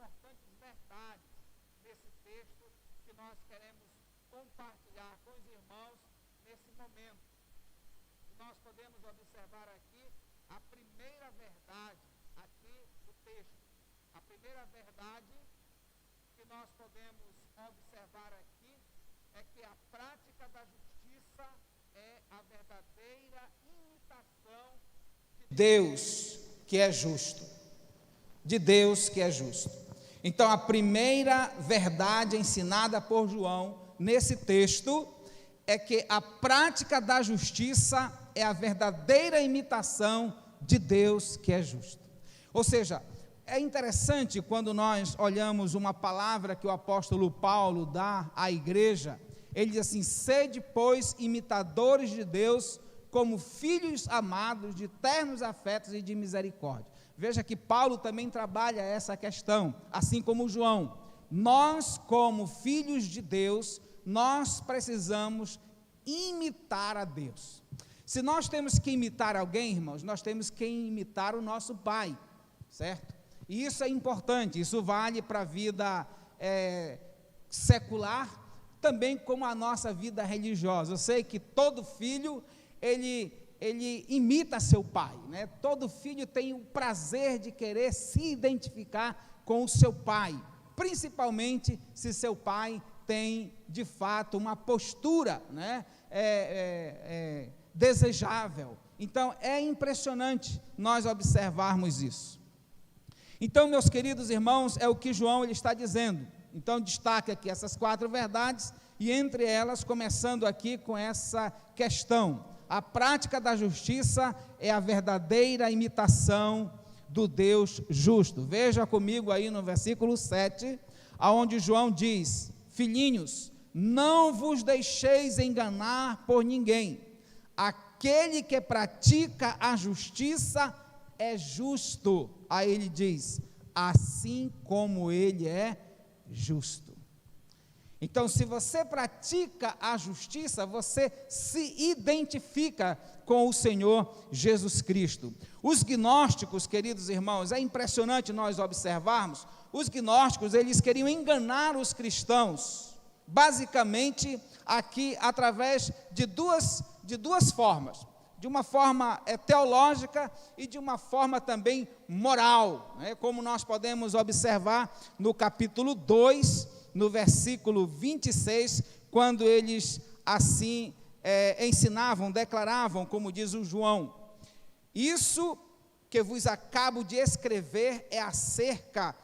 importantes verdades nesse texto que nós queremos compartilhar com os irmãos nesse momento. E nós podemos observar aqui a primeira verdade aqui do texto. A primeira verdade que nós podemos observar aqui é que a prática da justiça é a verdadeira imitação de Deus que é justo. De Deus que é justo. Então, a primeira verdade ensinada por João nesse texto é que a prática da justiça é a verdadeira imitação de Deus que é justo. Ou seja, é interessante quando nós olhamos uma palavra que o apóstolo Paulo dá à igreja. Ele diz assim: sede, pois, imitadores de Deus, como filhos amados, de ternos afetos e de misericórdia. Veja que Paulo também trabalha essa questão, assim como João. Nós, como filhos de Deus, nós precisamos imitar a Deus. Se nós temos que imitar alguém, irmãos, nós temos que imitar o nosso Pai, certo? E isso é importante, isso vale para a vida secular, também como a nossa vida religiosa. Eu sei que todo filho, ele imita seu pai, né? Todo filho tem o prazer de querer se identificar com o seu pai, principalmente se seu pai tem, de fato, uma postura, né? Desejável. Então, é impressionante nós observarmos isso. Então, meus queridos irmãos, é o que João ele está dizendo. Então, destaca aqui essas 4 verdades, e entre elas, começando aqui com essa questão: a prática da justiça é a verdadeira imitação do Deus justo. Veja comigo aí no versículo 7, aonde João diz: filhinhos, não vos deixeis enganar por ninguém. Aquele que pratica a justiça é justo. Aí ele diz: assim como ele é justo. Então, se você pratica a justiça, você se identifica com o Senhor Jesus Cristo. Os gnósticos, queridos irmãos, é impressionante nós observarmos, os gnósticos, eles queriam enganar os cristãos, basicamente, aqui, através de duas formas. De uma forma teológica e de uma forma também moral, né? Como nós podemos observar no capítulo 2, no versículo 26, quando eles assim ensinavam, declaravam, como diz o João: isso que vos acabo de escrever é acerca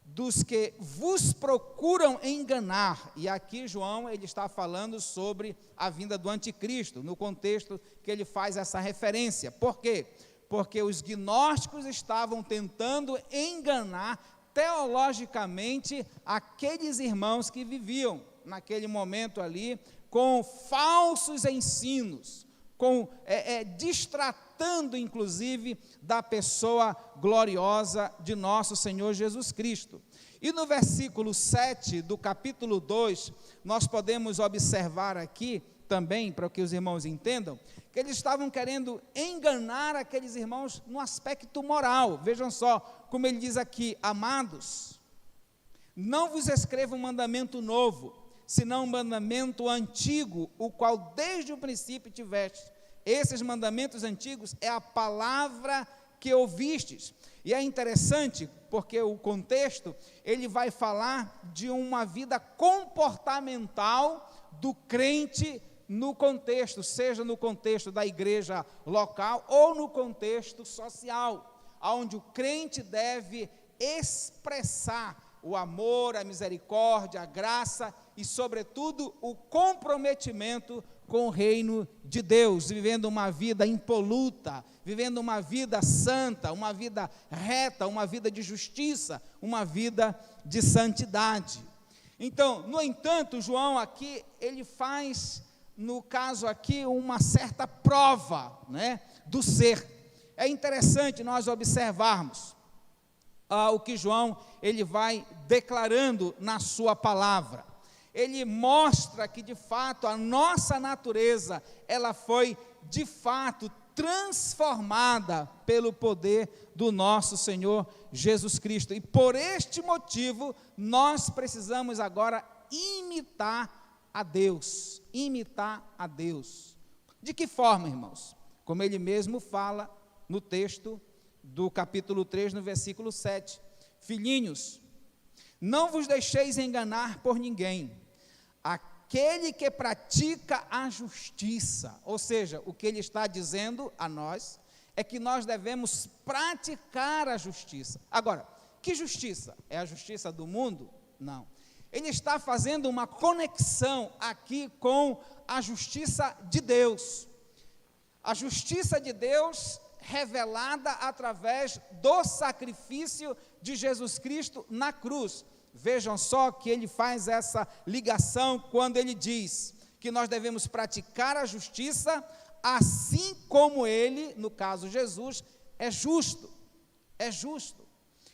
dos que vos procuram enganar. E aqui João ele está falando sobre a vinda do anticristo, no contexto que ele faz essa referência. Por quê? Porque os gnósticos estavam tentando enganar teologicamente aqueles irmãos que viviam naquele momento ali com falsos ensinos, distratando inclusive da pessoa gloriosa de nosso Senhor Jesus Cristo. E no versículo 7 do capítulo 2, nós podemos observar aqui também, para que os irmãos entendam, que eles estavam querendo enganar aqueles irmãos no aspecto moral. Vejam só como ele diz aqui: amados, não vos escrevo um mandamento novo, senão um mandamento antigo, o qual desde o princípio tiveste. Esses mandamentos antigos é a palavra que ouvistes. E é interessante, porque o contexto, ele vai falar de uma vida comportamental do crente no contexto, seja no contexto da igreja local ou no contexto social, onde o crente deve expressar o amor, a misericórdia, a graça e, sobretudo, o comprometimento com o reino de Deus, vivendo uma vida impoluta, vivendo uma vida santa, uma vida reta, uma vida de justiça, uma vida de santidade. Então, no entanto, João aqui, ele faz, no caso aqui, uma certa prova, né, do ser. É interessante nós observarmos o que João, ele vai declarando na sua palavra. Ele mostra que, de fato, a nossa natureza, ela foi, de fato, transformada pelo poder do nosso Senhor Jesus Cristo. E por este motivo, nós precisamos agora imitar a Deus. Imitar a Deus. De que forma, irmãos? Como ele mesmo fala no texto do capítulo 3, no versículo 7. Filhinhos, não vos deixeis enganar por ninguém. Aquele que pratica a justiça, ou seja, o que ele está dizendo a nós, é que nós devemos praticar a justiça. Agora, que justiça? É a justiça do mundo? Não. Ele está fazendo uma conexão aqui com a justiça de Deus. A justiça de Deus revelada através do sacrifício de Jesus Cristo na cruz. Vejam só que ele faz essa ligação quando ele diz que nós devemos praticar a justiça, assim como ele, no caso Jesus, é justo. É justo.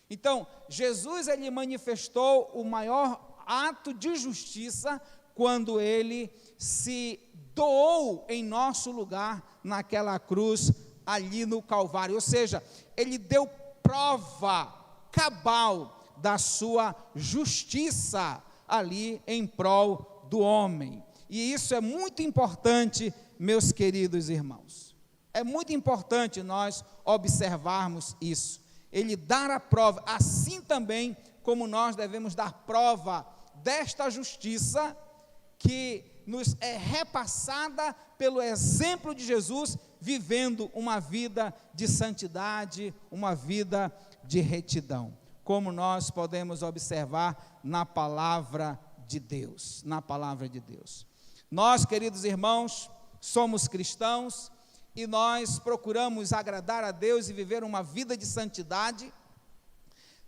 Então, Jesus, ele manifestou o maior ato de justiça quando ele se doou em nosso lugar naquela cruz ali no Calvário. Ou seja, ele deu prova cabal da sua justiça ali em prol do homem. E isso é muito importante, meus queridos irmãos. É muito importante nós observarmos isso. Ele dar a prova, assim também como nós devemos dar prova desta justiça que nos é repassada pelo exemplo de Jesus, vivendo uma vida de santidade, uma vida de retidão, como nós podemos observar na palavra de Deus, na palavra de Deus. Nós, queridos irmãos, somos cristãos e nós procuramos agradar a Deus e viver uma vida de santidade,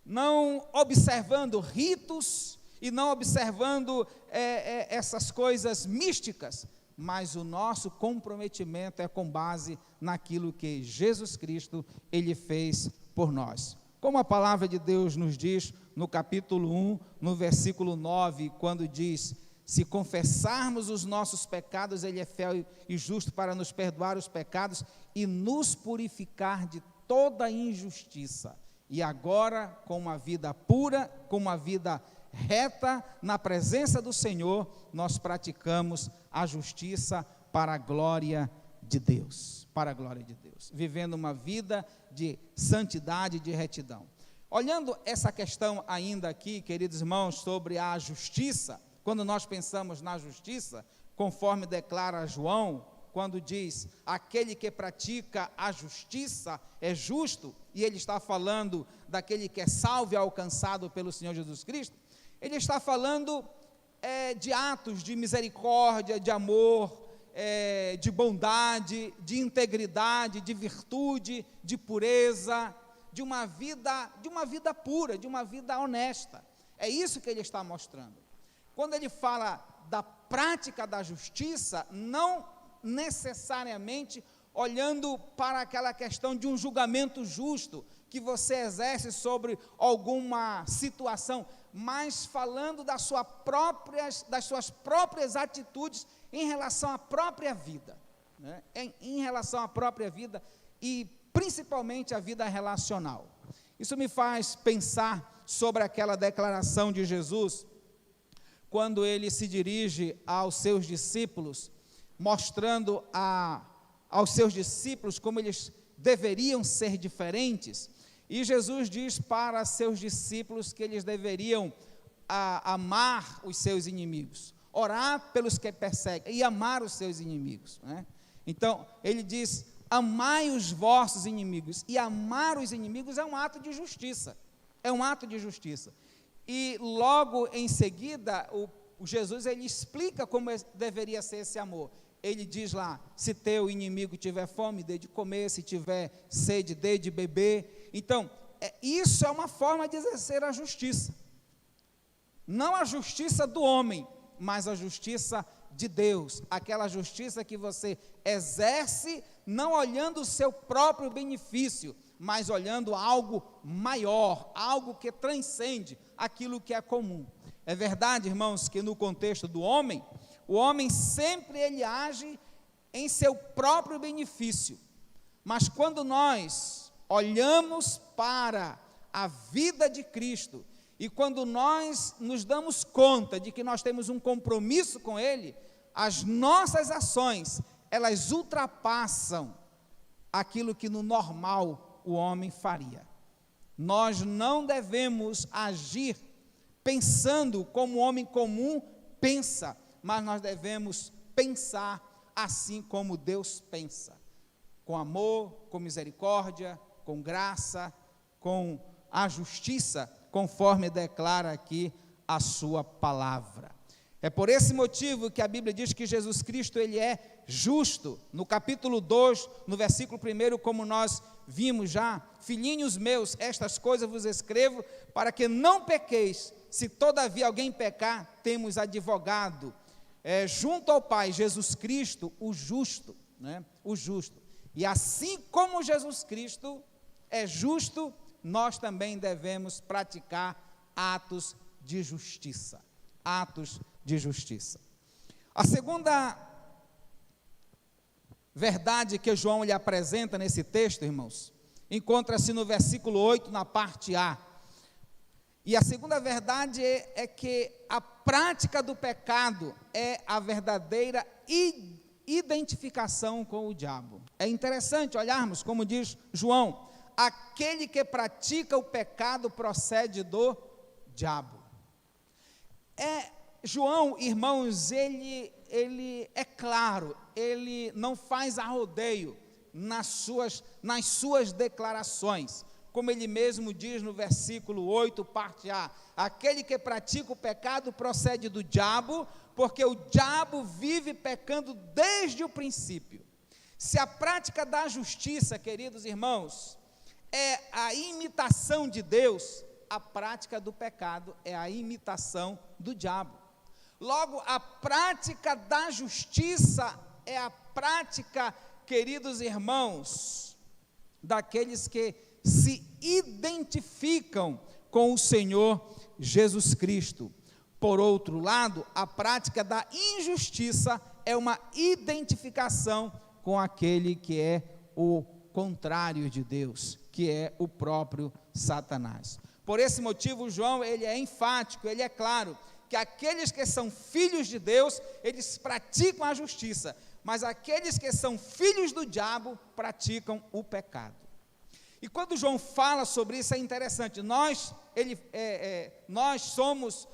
não observando ritos e não observando essas coisas místicas, mas o nosso comprometimento é com base naquilo que Jesus Cristo, ele fez por nós. Como a palavra de Deus nos diz no capítulo 1, no versículo 9, quando diz: se confessarmos os nossos pecados, ele é fiel e justo para nos perdoar os pecados e nos purificar de toda injustiça. E agora, com uma vida pura, com uma vida reta, na presença do Senhor, nós praticamos a justiça para a glória de Deus, para a glória de Deus, vivendo uma vida de santidade, de retidão. Olhando essa questão ainda aqui, queridos irmãos, sobre a justiça, quando nós pensamos na justiça, conforme declara João, quando diz, aquele que pratica a justiça é justo, e ele está falando daquele que é salvo e alcançado pelo Senhor Jesus Cristo, ele está falando de atos de misericórdia, de amor, de bondade, de integridade, de virtude, de pureza, de uma vida pura, de uma vida honesta. É isso que ele está mostrando. Quando ele fala da prática da justiça, não necessariamente olhando para aquela questão de um julgamento justo que você exerce sobre alguma situação, mas falando das suas próprias atitudes em relação à própria vida, né? Em relação à própria vida e principalmente a vida relacional. Isso me faz pensar sobre aquela declaração de Jesus, quando ele se dirige aos seus discípulos, mostrando aos seus discípulos como eles deveriam ser diferentes, e Jesus diz para seus discípulos que eles deveriam amar os seus inimigos, orar pelos que perseguem e amar os seus inimigos, né? Então, ele diz, amai os vossos inimigos, e amar os inimigos é um ato de justiça, e logo em seguida, o Jesus, ele explica como deveria ser esse amor. Ele diz lá, se teu inimigo tiver fome, dê de comer, se tiver sede, dê de beber. Então, isso é uma forma de exercer a justiça, não a justiça do homem, mas a justiça de Deus, aquela justiça que você exerce, não olhando o seu próprio benefício, mas olhando algo maior, algo que transcende aquilo que é comum. É verdade, irmãos, que no contexto do homem, o homem sempre ele age em seu próprio benefício, Mas quando nós olhamos para a vida de Cristo, e quando nós nos damos conta de que nós temos um compromisso com Ele, as nossas ações, elas ultrapassam aquilo que no normal o homem faria. Nós não devemos agir pensando como o homem comum pensa, mas nós devemos pensar assim como Deus pensa, com amor, com misericórdia, com graça, com a justiça, conforme declara aqui a sua palavra. É por esse motivo que a Bíblia diz que Jesus Cristo, ele é justo. No capítulo 2, no versículo 1, como nós vimos já: filhinhos meus, estas coisas vos escrevo, para que não pequeis. Se todavia alguém pecar, temos advogado junto ao Pai, Jesus Cristo, o justo, né? O justo. E assim como Jesus Cristo é justo, nós também devemos praticar atos de justiça. Atos de justiça. A segunda verdade que João lhe apresenta nesse texto, irmãos, encontra-se no versículo 8, na parte A. E a segunda verdade é que a prática do pecado é a verdadeira identificação com o diabo. É interessante olharmos, como diz João: aquele que pratica o pecado procede do diabo. João, irmãos, ele é claro, ele não faz arrodeio nas suas declarações, como ele mesmo diz no versículo 8, parte A: aquele que pratica o pecado procede do diabo, porque o diabo vive pecando desde o princípio. Se a prática da justiça, queridos irmãos, é a imitação de Deus, a prática do pecado é a imitação do diabo. Logo, a prática da justiça é a prática, queridos irmãos, daqueles que se identificam com o Senhor Jesus Cristo. Por outro lado, a prática da injustiça é uma identificação com aquele que é o contrário de Deus, que é o próprio Satanás. Por esse motivo, João, ele é enfático, ele é claro, que aqueles que são filhos de Deus, eles praticam a justiça, mas aqueles que são filhos do diabo, praticam o pecado. E quando João fala sobre isso, é interessante. Nós somos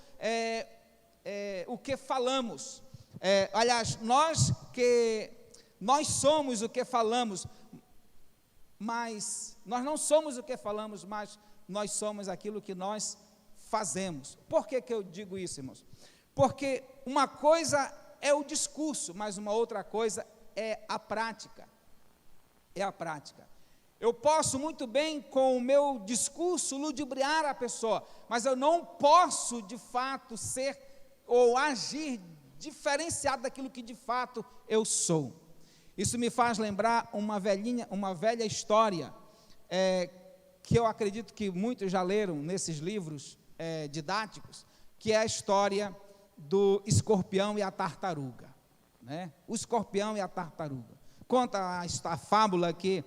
o que falamos. Aliás, nós somos o que falamos, mas nós não somos o que falamos, mas nós somos aquilo que nós fazemos. Por que eu digo isso, irmãos? Porque uma coisa é o discurso, mas uma outra coisa é a prática. É a prática. Eu posso muito bem, com o meu discurso, ludibriar a pessoa, mas eu não posso, de fato, ser ou agir diferenciado daquilo que, de fato, eu sou. Isso me faz lembrar uma velha história, que eu acredito que muitos já leram nesses livros didáticos, que é a história do escorpião e a tartaruga, né? O escorpião e a tartaruga. Conta a fábula que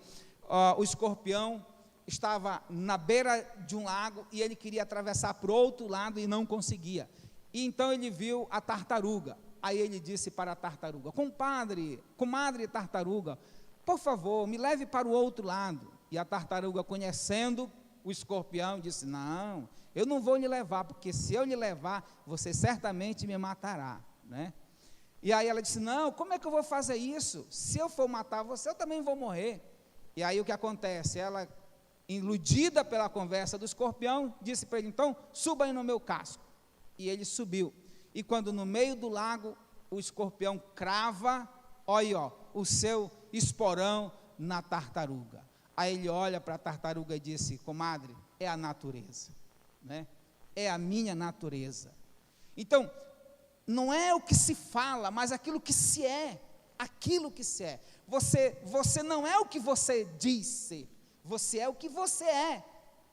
o escorpião estava na beira de um lago e ele queria atravessar para o outro lado e não conseguia. E então ele viu a tartaruga. Aí ele disse para a tartaruga: comadre tartaruga, por favor, me leve para o outro lado. E a tartaruga, conhecendo o escorpião, disse: não, eu não vou lhe levar, porque se eu lhe levar, você certamente me matará, né? E aí ela disse: não, como é que eu vou fazer isso? Se eu for matar você, eu também vou morrer. E aí o que acontece? Ela, iludida pela conversa do escorpião, disse para ele: então, suba aí no meu casco. E ele subiu. E quando no meio do lago, o escorpião crava, olha, o seu esporão na tartaruga. Aí ele olha para a tartaruga e disse: comadre, é a natureza, né? É a minha natureza. Então, não é o que se fala, mas aquilo que se é, aquilo que se é. Você não é o que você diz ser, você é o que você é.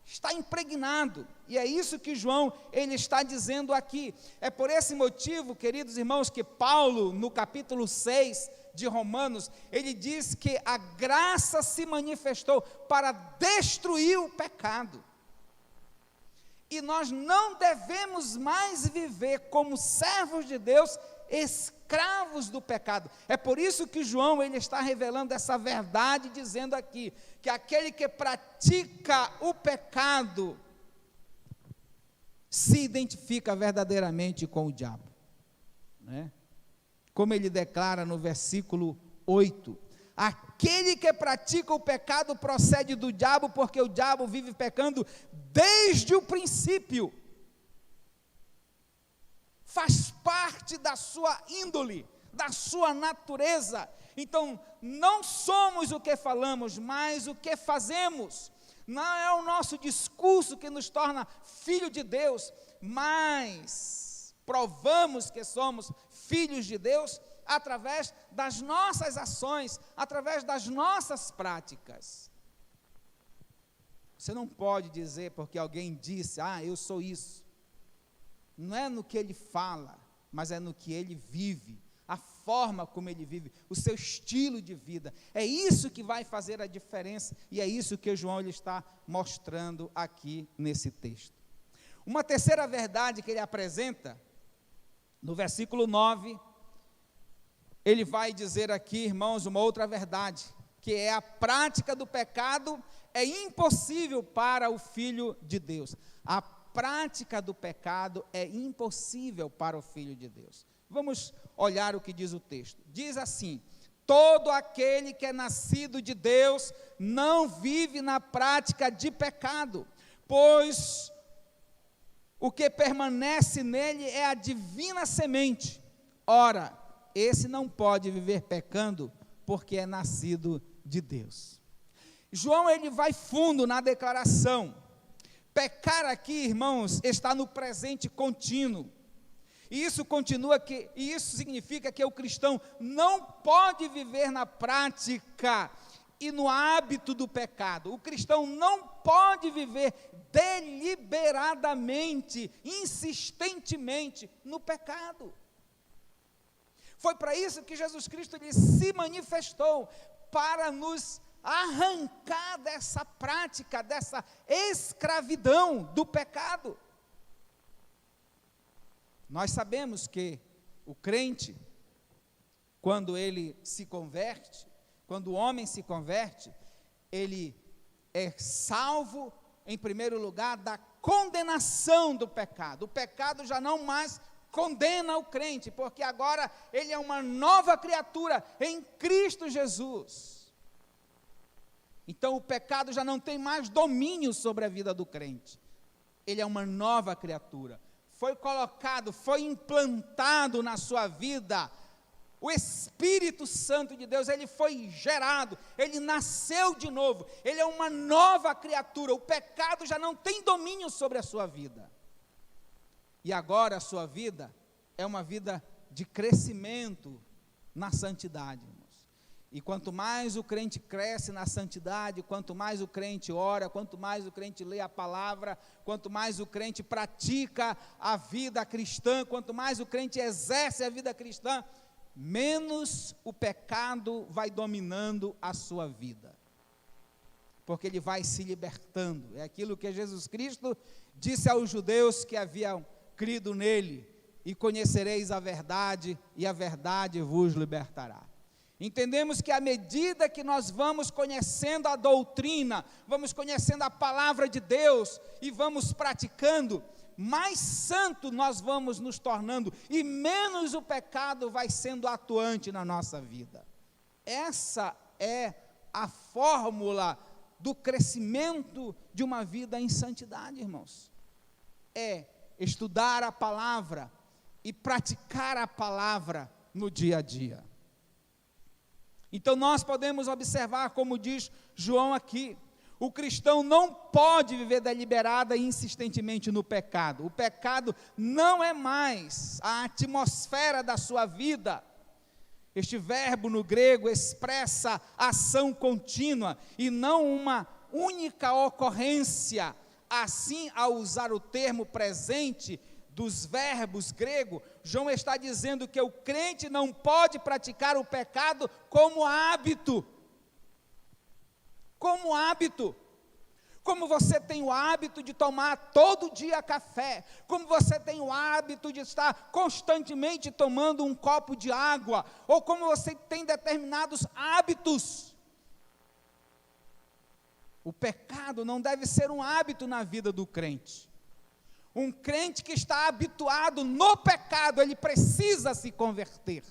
Está impregnado, e é isso que João, ele está dizendo aqui. É por esse motivo, queridos irmãos, que Paulo, no capítulo 6, de Romanos, ele diz que a graça se manifestou para destruir o pecado. E nós não devemos mais viver como servos de Deus, escravos do pecado. É por isso que João ele está revelando essa verdade, dizendo aqui, que aquele que pratica o pecado, se identifica verdadeiramente com o diabo, né? Como ele declara no versículo 8, aquele que pratica o pecado procede do diabo, porque o diabo vive pecando desde o princípio, faz parte da sua índole, da sua natureza. Então, não somos o que falamos, mas o que fazemos. Não é o nosso discurso que nos torna filho de Deus, mas provamos que somos filhos de Deus através das nossas ações, através das nossas práticas. Você não pode dizer porque alguém disse, eu sou isso. Não é no que ele fala, mas é no que ele vive, a forma como ele vive, o seu estilo de vida. É isso que vai fazer a diferença, e é isso que João ele está mostrando aqui nesse texto. Uma terceira verdade que ele apresenta, no versículo 9, ele vai dizer aqui, irmãos, uma outra verdade, que é a prática do pecado é impossível para o Filho de Deus. A prática do pecado é impossível para o Filho de Deus. Vamos olhar o que diz o texto. Diz assim: todo aquele que é nascido de Deus não vive na prática de pecado, pois o que permanece nele é a divina semente. Ora, esse não pode viver pecando, porque é nascido de Deus. João ele vai fundo na declaração. Pecar aqui, irmãos, está no presente contínuo. E isso significa que o cristão não pode viver na prática e no hábito do pecado. O cristão não pode viver deliberadamente, insistentemente no pecado. Foi para isso que Jesus Cristo ele se manifestou, para nos arrancar dessa prática, dessa escravidão do pecado. Nós sabemos que o crente, quando ele se converte, quando o homem se converte, ele é salvo, em primeiro lugar, da condenação do pecado. O pecado já não mais condena o crente, porque agora ele é uma nova criatura em Cristo Jesus. Então o pecado já não tem mais domínio sobre a vida do crente. Ele é uma nova criatura. Foi colocado, foi implantado na sua vida o Espírito Santo de Deus, ele foi gerado, ele nasceu de novo, ele é uma nova criatura. O pecado já não tem domínio sobre a sua vida. E agora a sua vida é uma vida de crescimento na santidade, irmãos. E quanto mais o crente cresce na santidade, quanto mais o crente ora, quanto mais o crente lê a palavra, quanto mais o crente pratica a vida cristã, quanto mais o crente exerce a vida cristã, menos o pecado vai dominando a sua vida. Porque ele vai se libertando. É aquilo que Jesus Cristo disse aos judeus que haviam crido nele: e conhecereis a verdade, e a verdade vos libertará. Entendemos que à medida que nós vamos conhecendo a doutrina, vamos conhecendo a palavra de Deus e vamos praticando, mais santo nós vamos nos tornando e menos o pecado vai sendo atuante na nossa vida. Essa é a fórmula do crescimento de uma vida em santidade, irmãos. É estudar a palavra e praticar a palavra no dia a dia. Então nós podemos observar, como diz João aqui, o cristão não pode viver deliberada e insistentemente no pecado. O pecado não é mais a atmosfera da sua vida. Este verbo no grego expressa ação contínua e não uma única ocorrência. Assim, ao usar o termo presente, dos verbos grego, João está dizendo que o crente não pode praticar o pecado como hábito. Como hábito. Como você tem o hábito de tomar todo dia café, como você tem o hábito de estar constantemente tomando um copo de água, ou como você tem determinados hábitos. O pecado não deve ser um hábito na vida do crente. Um crente que está habituado no pecado, ele precisa se converter.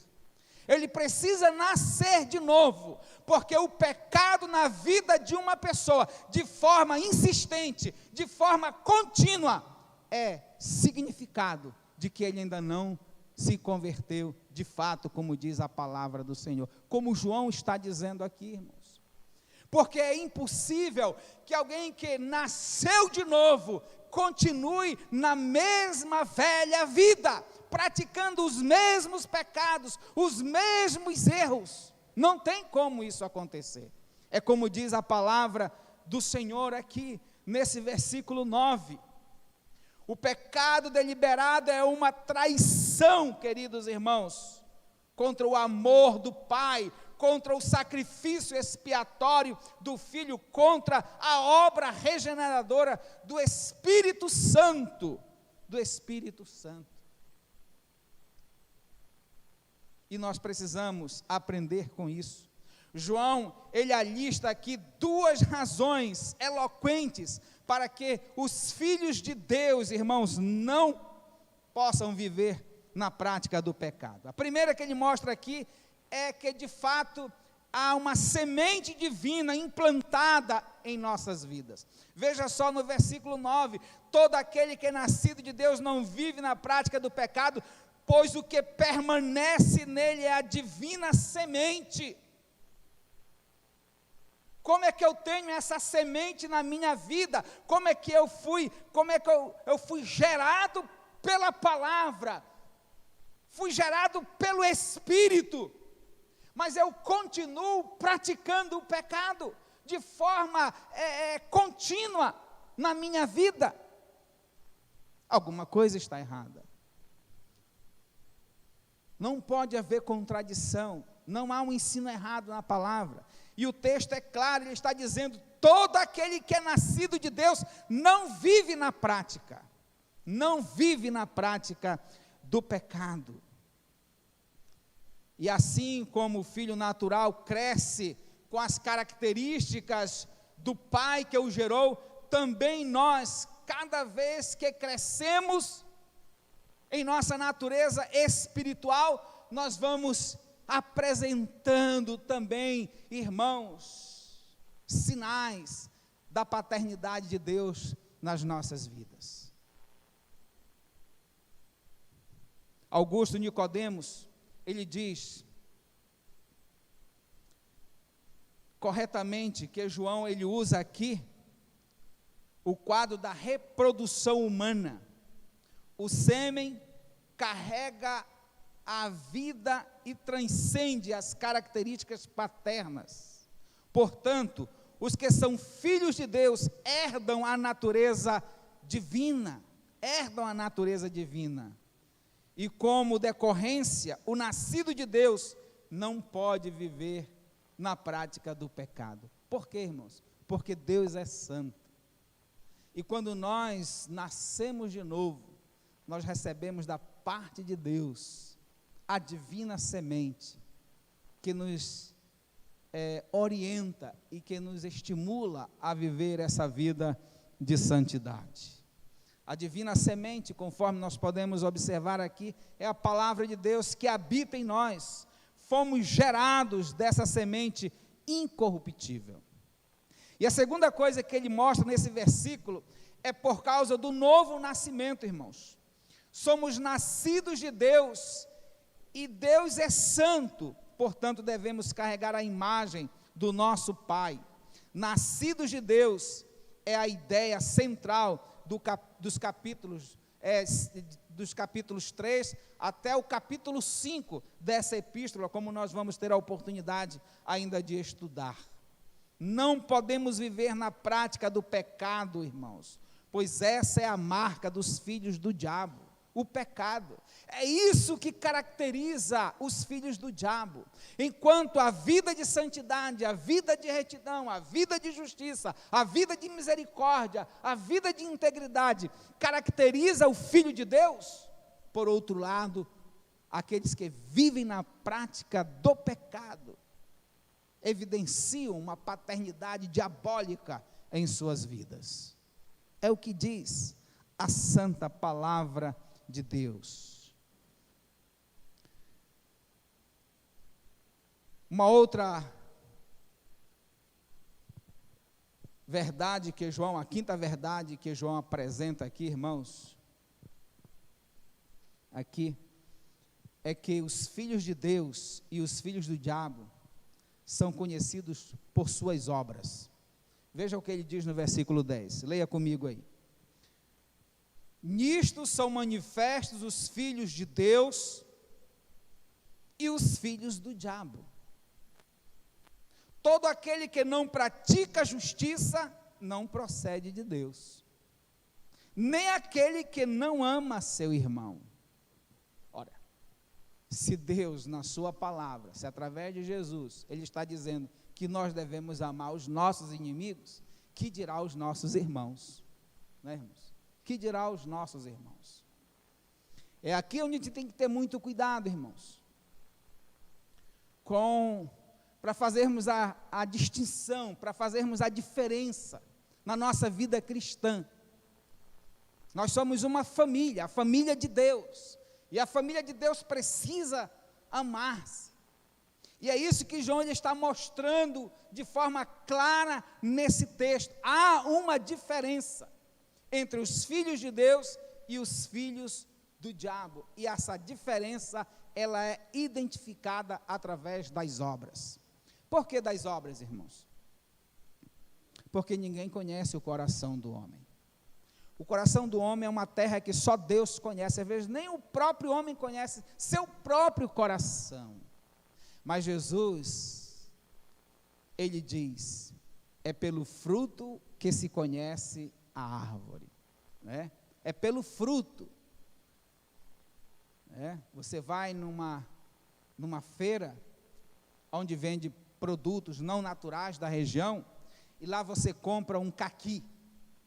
Ele precisa nascer de novo, porque o pecado na vida de uma pessoa, de forma insistente, de forma contínua, é significado de que ele ainda não se converteu de fato, como diz a palavra do Senhor, como João está dizendo aqui, irmãos. Porque é impossível que alguém que nasceu de novo continue na mesma velha vida, praticando os mesmos pecados, os mesmos erros. Não tem como isso acontecer. É como diz a palavra do Senhor aqui, nesse versículo 9. O pecado deliberado é uma traição, queridos irmãos, contra o amor do Pai, contra o sacrifício expiatório do Filho, contra a obra regeneradora do Espírito Santo, do Espírito Santo. E nós precisamos aprender com isso. João, ele alista aqui duas razões eloquentes para que os filhos de Deus, irmãos, não possam viver na prática do pecado. A primeira que ele mostra aqui é que, de fato, há uma semente divina implantada em nossas vidas. Veja só no versículo 9: todo aquele que é nascido de Deus não vive na prática do pecado, pois o que permanece nele é a divina semente. Como é que eu tenho essa semente na minha vida? Como é que eu fui gerado pela palavra? Fui gerado pelo Espírito, mas eu continuo praticando o pecado de forma contínua na minha vida. Alguma coisa está errada. Não pode haver contradição, não há um ensino errado na palavra. E o texto é claro, ele está dizendo: todo aquele que é nascido de Deus não vive na prática, não vive na prática do pecado. E assim como o filho natural cresce com as características do pai que o gerou, também nós, cada vez que crescemos em nossa natureza espiritual, nós vamos apresentando também, irmãos, sinais da paternidade de Deus nas nossas vidas. Augusto Nicodemos, ele diz corretamente que João, ele usa aqui o quadro da reprodução humana. O sêmen carrega a vida e transcende as características paternas. Portanto, os que são filhos de Deus herdam a natureza divina, E como decorrência, o nascido de Deus não pode viver na prática do pecado. Por quê, irmãos? Porque Deus é santo. E quando nós nascemos de novo, nós recebemos da parte de Deus a divina semente que nos orienta e que nos estimula a viver essa vida de santidade. A divina semente, conforme nós podemos observar aqui, é a palavra de Deus que habita em nós. Fomos gerados dessa semente incorruptível. E a segunda coisa que ele mostra nesse versículo é por causa do novo nascimento, irmãos. Somos nascidos de Deus e Deus é santo, portanto devemos carregar a imagem do nosso Pai. Nascidos de Deus é a ideia central dos capítulos 3 até o capítulo 5 dessa epístola, como nós vamos ter a oportunidade ainda de estudar. Não podemos viver na prática do pecado, irmãos, pois essa é a marca dos filhos do diabo. o pecado. É isso que caracteriza os filhos do diabo. Enquanto a vida de santidade, a vida de retidão, a vida de justiça, a vida de misericórdia, a vida de integridade caracteriza o filho de Deus, por outro lado, aqueles que vivem na prática do pecado evidenciam uma paternidade diabólica em suas vidas. É o que diz a santa palavra de Deus. Uma outra verdade que João, a quinta verdade que João apresenta aqui, irmãos, aqui, é que os filhos de Deus e os filhos do diabo são conhecidos por suas obras. Veja o que ele diz no versículo 10, leia comigo aí. Nisto são manifestos os filhos de Deus e os filhos do diabo. Todo aquele que não pratica justiça não procede de Deus, nem aquele que não ama seu irmão. Ora, se Deus, na sua palavra, se através de Jesus, Ele está dizendo que nós devemos amar os nossos inimigos, que dirá os nossos irmãos? Né, irmãos? Que dirá os nossos irmãos? É aqui onde a gente tem que ter muito cuidado, irmãos, para fazermos a distinção, para fazermos a diferença na nossa vida cristã. Nós somos uma família, a família de Deus, e a família de Deus precisa amar-se. E é isso que João ele está mostrando de forma clara nesse texto. Há uma diferença entre os filhos de Deus e os filhos do diabo, e essa diferença, ela é identificada através das obras. Por que das obras, irmãos? Porque ninguém conhece o coração do homem. O coração do homem é uma terra que só Deus conhece, às vezes nem o próprio homem conhece seu próprio coração, mas Jesus, Ele diz, é pelo fruto que se conhece a árvore, né? É pelo fruto, né? Você vai numa feira, onde vende produtos não naturais da região, e lá você compra um caqui,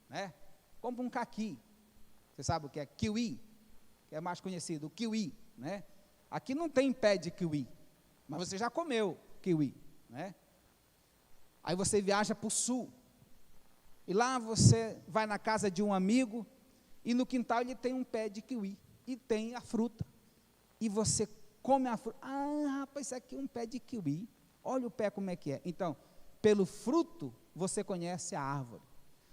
né? Compra um caqui, você sabe o que é kiwi, que é mais conhecido, o kiwi, né? Aqui não tem pé de kiwi, mas você já comeu kiwi, né? Aí você viaja para o sul, e lá você vai na casa de um amigo, e no quintal ele tem um pé de kiwi, e tem a fruta, e você come a fruta. Ah, rapaz, isso aqui é um pé de kiwi, olha o pé como é que é. Então, pelo fruto, você conhece a árvore,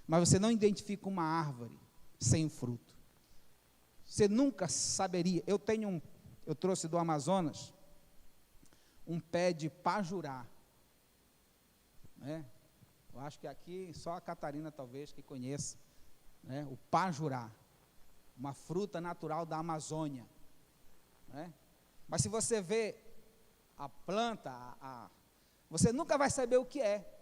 mas você não identifica uma árvore sem fruto. Você nunca saberia. Eu trouxe do Amazonas, um pé de pajurá, né? Eu acho que aqui só a Catarina talvez que conheça, né? O pajurá, uma fruta natural da Amazônia, né? Mas se você vê a planta, você nunca vai saber o que é,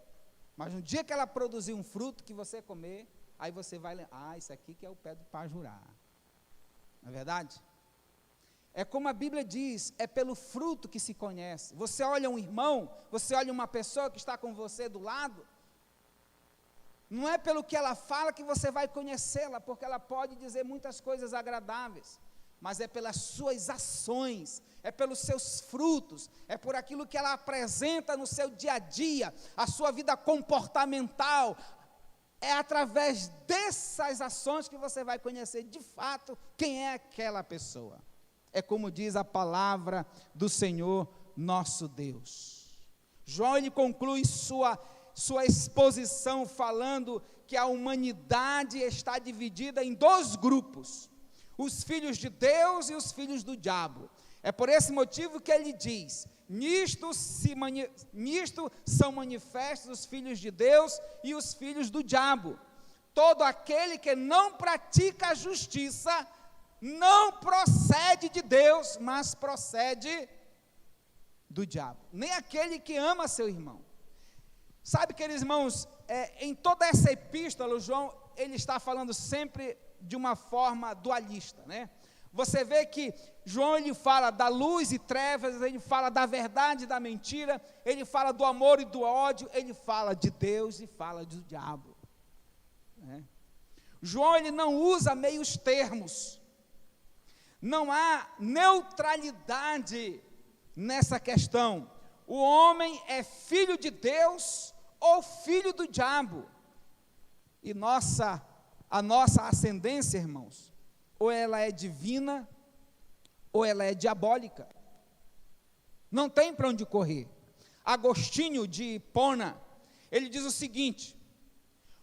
mas no dia que ela produzir um fruto que você comer, aí você vai lembrar, isso aqui que é o pé do pajurá, não é verdade? É como a Bíblia diz, é pelo fruto que se conhece. Você olha um irmão, você olha uma pessoa que está com você do lado, não é pelo que ela fala que você vai conhecê-la, porque ela pode dizer muitas coisas agradáveis, mas é pelas suas ações, é pelos seus frutos, é por aquilo que ela apresenta no seu dia a dia, a sua vida comportamental. É através dessas ações que você vai conhecer de fato quem é aquela pessoa. É como diz a palavra do Senhor nosso Deus. João ele conclui sua exposição falando que a humanidade está dividida em dois grupos, os filhos de Deus e os filhos do diabo. É por esse motivo que ele diz, nisto são manifestos os filhos de Deus e os filhos do diabo. Todo aquele que não pratica a justiça não procede de Deus, mas procede do diabo. Nem aquele que ama seu irmão. Sabe, queridos irmãos, em toda essa epístola, João, ele está falando sempre de uma forma dualista, né? Você vê que João, ele fala da luz e trevas, ele fala da verdade e da mentira, ele fala do amor e do ódio, ele fala de Deus e fala do diabo, né? João, ele não usa meios termos, não há neutralidade nessa questão. O homem é filho de Deus ou filho do diabo, e a nossa ascendência, irmãos, ou ela é divina, ou ela é diabólica, não tem para onde correr. Agostinho de Hipona, ele diz o seguinte: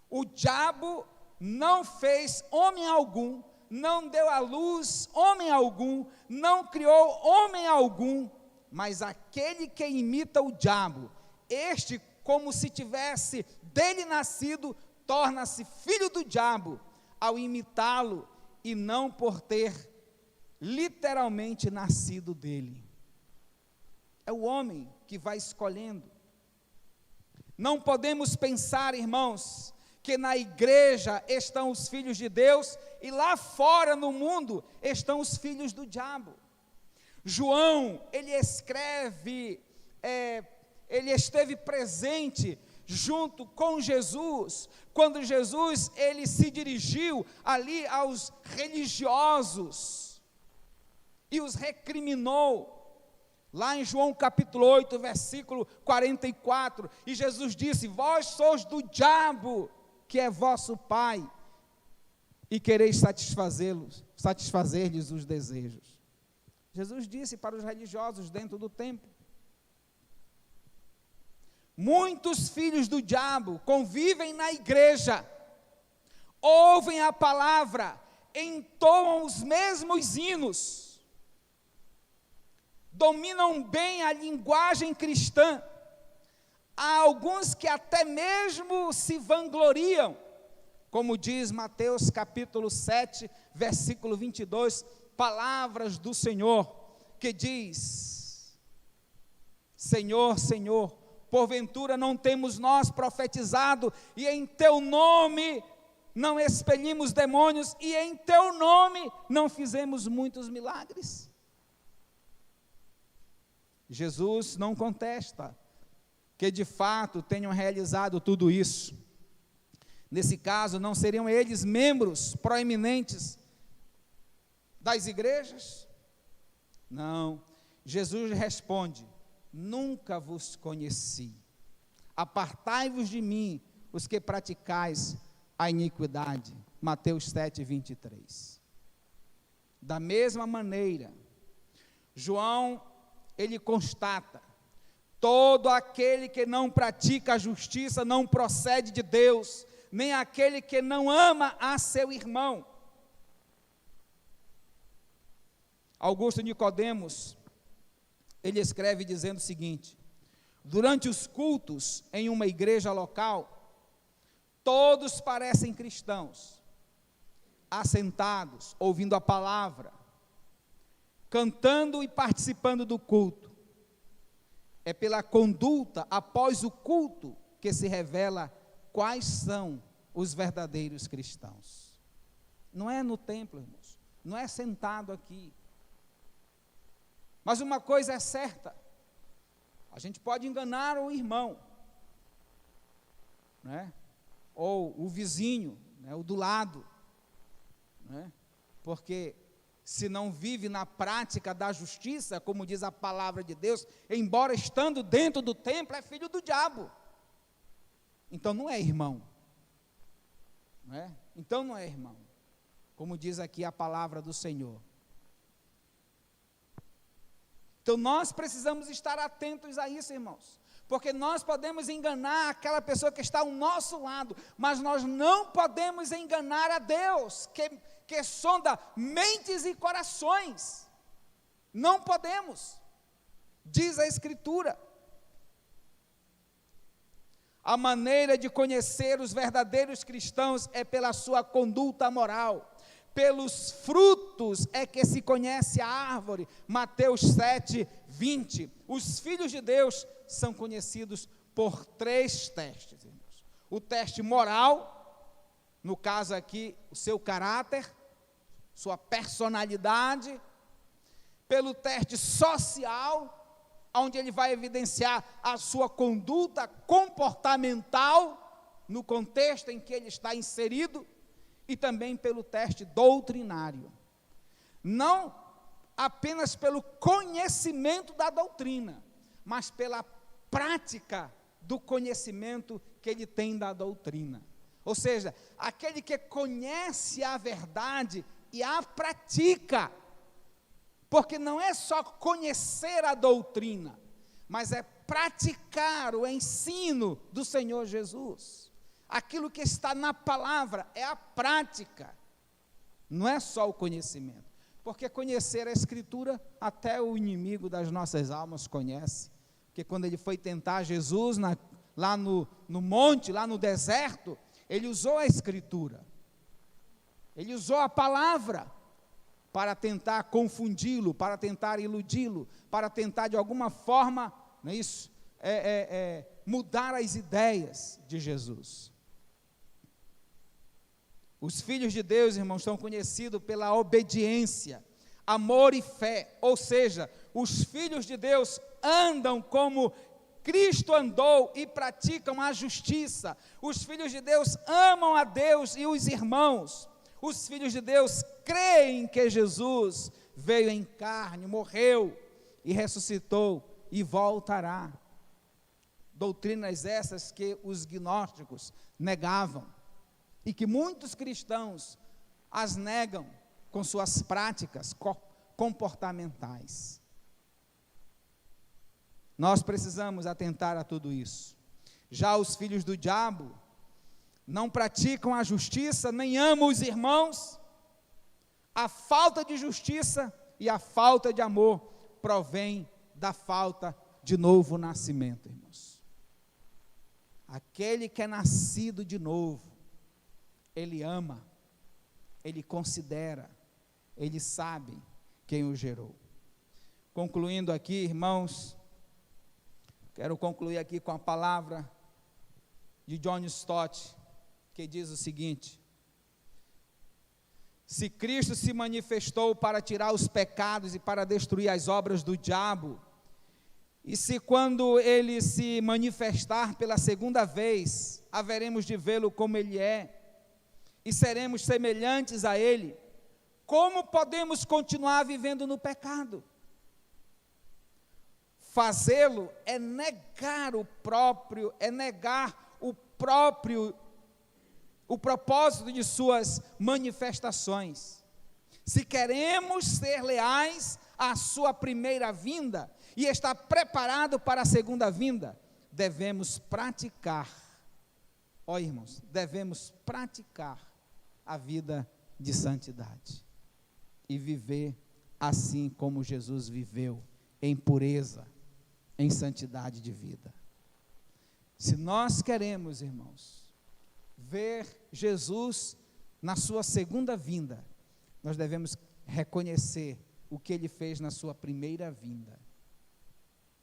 o diabo não fez homem algum, não deu à luz homem algum, não criou homem algum, mas aquele que imita o diabo, este, como se tivesse dele nascido, torna-se filho do diabo, ao imitá-lo, e não por ter literalmente nascido dele. É o homem que vai escolhendo. Não podemos pensar, irmãos, que na igreja estão os filhos de Deus e lá fora no mundo estão os filhos do diabo. João, ele escreve, ele esteve presente junto com Jesus, quando Jesus, ele se dirigiu ali aos religiosos e os recriminou, lá em João capítulo 8, versículo 44, e Jesus disse: vós sois do diabo, que é vosso pai, e quereis satisfazer-lhes os desejos. Jesus disse para os religiosos dentro do templo. Muitos filhos do diabo convivem na igreja, ouvem a palavra, entoam os mesmos hinos, dominam bem a linguagem cristã. Há alguns que até mesmo se vangloriam, como diz Mateus capítulo 7, versículo 22, palavras do Senhor, que diz: Senhor, Senhor, porventura não temos nós profetizado, e em teu nome não expelimos demônios, e em teu nome não fizemos muitos milagres? Jesus não contesta que de fato tenham realizado tudo isso. Nesse caso, não seriam eles membros proeminentes das igrejas? Não. Jesus responde: nunca vos conheci, apartai-vos de mim, os que praticais a iniquidade. Mateus 7, 23. Da mesma maneira, João, ele constata: todo aquele que não pratica a justiça não procede de Deus, nem aquele que não ama a seu irmão. Augusto Nicodemos, ele escreve dizendo o seguinte: durante os cultos em uma igreja local, todos parecem cristãos, assentados, ouvindo a palavra, cantando e participando do culto. É pela conduta após o culto que se revela quais são os verdadeiros cristãos. Não é no templo, irmãos, não é sentado aqui. Mas uma coisa é certa: a gente pode enganar o irmão, né? Ou o vizinho, né? O do lado, né? Porque se não vive na prática da justiça, como diz a palavra de Deus, embora estando dentro do templo, é filho do diabo. Então não é irmão, não é? Então não é irmão, como diz aqui a palavra do Senhor. Então nós precisamos estar atentos a isso, irmãos, porque nós podemos enganar aquela pessoa que está ao nosso lado, mas nós não podemos enganar a Deus, que sonda mentes e corações. Não podemos, diz a Escritura. A maneira de conhecer os verdadeiros cristãos é pela sua conduta moral. Pelos frutos é que se conhece a árvore. Mateus 7, 20. Os filhos de Deus são conhecidos por 3 testes, irmãos. O teste moral, no caso aqui, o seu caráter. sua personalidade, pelo teste social, onde ele vai evidenciar a sua conduta comportamental, no contexto em que ele está inserido, e também pelo teste doutrinário. Não apenas pelo conhecimento da doutrina, mas pela prática do conhecimento que ele tem da doutrina. Ou seja, aquele que conhece a verdade e a pratica, porque não é só conhecer a doutrina, mas é praticar o ensino do Senhor Jesus. Aquilo que está na palavra é a prática, não é só o conhecimento. Porque conhecer a Escritura, até o inimigo das nossas almas conhece. Porque quando ele foi tentar Jesus lá no monte, lá no deserto, ele usou a Escritura, ele usou a palavra para tentar confundi-lo, para tentar iludi-lo, para tentar de alguma forma, não é isso? Mudar as ideias de Jesus. Os filhos de Deus, irmãos, são conhecidos pela obediência, amor e fé, ou seja, os filhos de Deus andam como Cristo andou e praticam a justiça. Os filhos de Deus amam a Deus e os irmãos. Os filhos de Deus creem que Jesus veio em carne, morreu e ressuscitou e voltará. Doutrinas essas que os gnósticos negavam e que muitos cristãos as negam com suas práticas comportamentais. Nós precisamos atentar a tudo isso. Já os filhos do diabo não praticam a justiça, nem amam os irmãos. A falta de justiça e a falta de amor provém da falta de novo nascimento, irmãos. Aquele que é nascido de novo, ele ama, ele considera, ele sabe quem o gerou. Concluindo aqui, irmãos, quero concluir aqui com a palavra de John Stott, que diz o seguinte: se Cristo se manifestou para tirar os pecados e para destruir as obras do diabo, e se quando ele se manifestar pela segunda vez, haveremos de vê-lo como ele é, e seremos semelhantes a ele, como podemos continuar vivendo no pecado? Fazê-lo é negar o propósito de suas manifestações. Se queremos ser leais à sua primeira vinda e estar preparado para a segunda vinda, devemos praticar, irmãos, devemos praticar a vida de santidade e viver assim como Jesus viveu, em pureza, em santidade de vida. Se nós queremos, irmãos, ver Jesus na sua segunda vinda, nós devemos reconhecer o que ele fez na sua primeira vinda.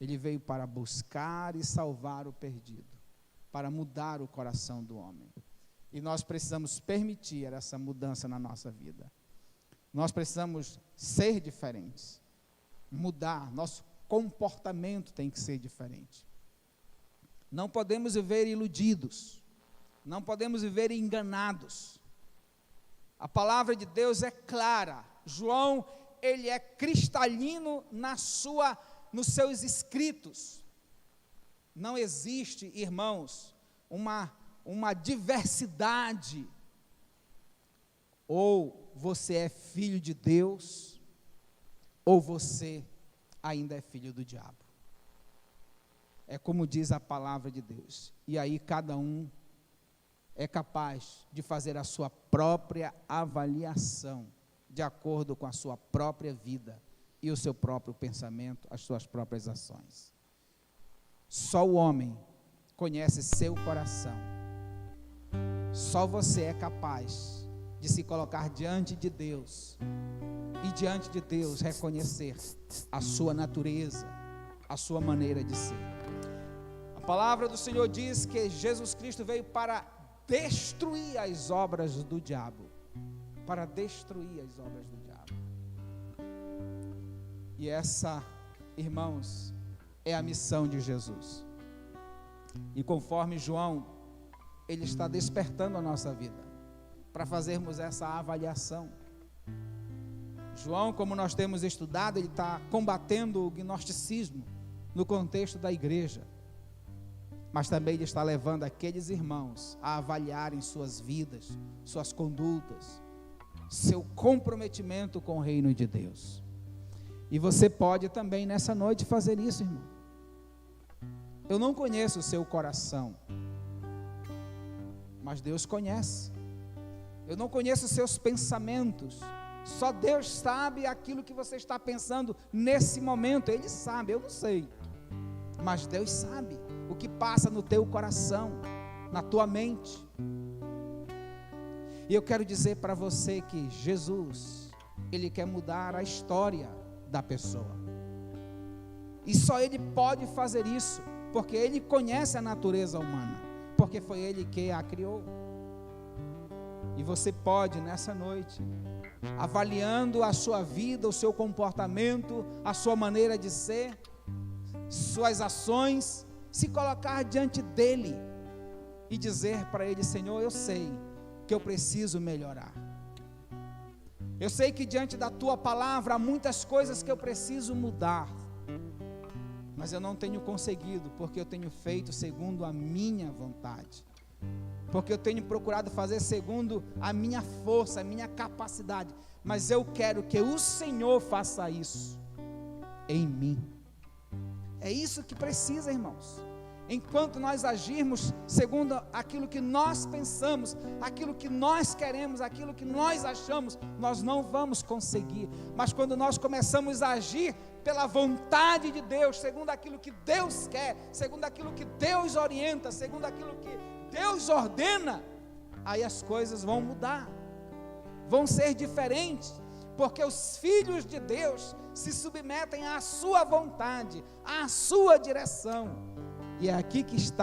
Ele veio para buscar e salvar o perdido, para mudar o coração do homem. E nós precisamos permitir essa mudança na nossa vida. Nós precisamos ser diferentes, mudar, nosso comportamento tem que ser diferente. Não podemos viver iludidos, não podemos viver enganados. A palavra de Deus é clara. João, ele é cristalino nos seus escritos. Não existe, irmãos, uma diversidade. Ou você é filho de Deus, ou você ainda é filho do diabo. É como diz a palavra de Deus. E aí cada um é capaz de fazer a sua própria avaliação, de acordo com a sua própria vida e o seu próprio pensamento, as suas próprias ações. Só o homem conhece seu coração. Só você é capaz de se colocar diante de Deus e diante de Deus reconhecer a sua natureza, a sua maneira de ser. A palavra do Senhor diz que Jesus Cristo veio para destruir as obras do diabo. para destruir as obras do diabo. E essa, irmãos, é a missão de Jesus. E conforme João, ele está despertando a nossa vida, para fazermos essa avaliação. João, como nós temos estudado, ele está combatendo o gnosticismo no contexto da igreja, mas também ele está levando aqueles irmãos a avaliarem suas vidas, suas condutas, seu comprometimento com o reino de Deus. E você pode também nessa noite fazer isso, irmão. Eu não conheço o seu coração, mas Deus conhece. Eu não conheço os seus pensamentos, só Deus sabe aquilo que você está pensando nesse momento. Ele sabe, eu não sei, mas Deus sabe o que passa no teu coração, na tua mente. E eu quero dizer para você que Jesus, Ele quer mudar a história da pessoa, e só Ele pode fazer isso, porque Ele conhece a natureza humana, porque foi Ele que a criou. E você pode nessa noite, avaliando a sua vida, o seu comportamento, a sua maneira de ser, suas ações, se colocar diante dEle e dizer para Ele: Senhor, eu sei que eu preciso melhorar, eu sei que diante da Tua palavra há muitas coisas que eu preciso mudar, mas eu não tenho conseguido, porque eu tenho feito segundo a minha vontade, porque eu tenho procurado fazer segundo a minha força, a minha capacidade, mas eu quero que o Senhor faça isso em mim. É isso que precisa, irmãos. Enquanto nós agirmos segundo aquilo que nós pensamos, aquilo que nós queremos, aquilo que nós achamos, nós não vamos conseguir. Mas quando nós começamos a agir pela vontade de Deus, segundo aquilo que Deus quer, segundo aquilo que Deus orienta, segundo aquilo que Deus ordena, aí as coisas vão mudar, vão ser diferentes, porque os filhos de Deus se submetem à sua vontade, à sua direção. E é aqui que está